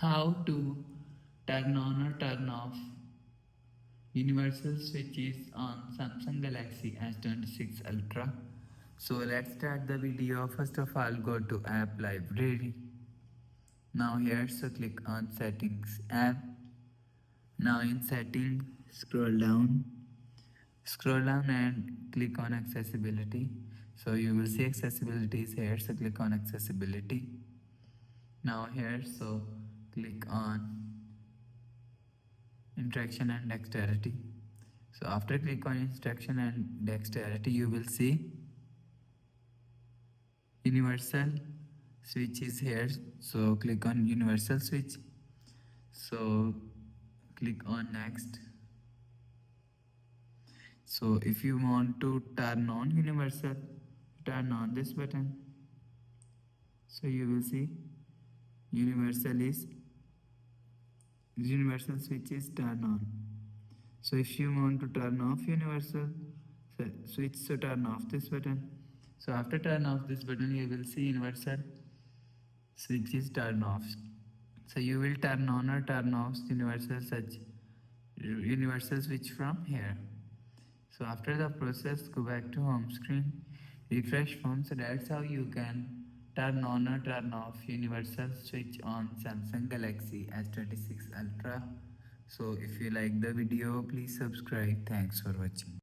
how to turn on or turn off universal switches on Samsung Galaxy S26 Ultra. So let's start the video. First of all, go to app library. Now here, so click on settings app. Now in setting, scroll down and click on accessibility. So you will see accessibility is here, so click on accessibility. Now here, so click on interaction and dexterity. So after click on interaction and dexterity, you will see universal switch is here. So click on universal switch. So click on next. So if you want to turn on universal, turn on this button. So you will see universal switch is turn on. So if you want to turn off universal switch, so turn off this button. So after turn off this button, you will see universal switch is turn off. So you will turn on or turn off universal switch from here. So after the process, go back to home screen, refresh phone. So that's how you can turn on or turn off universal switch on Samsung Galaxy S26 Ultra. So if you like the video, please subscribe. Thanks for watching.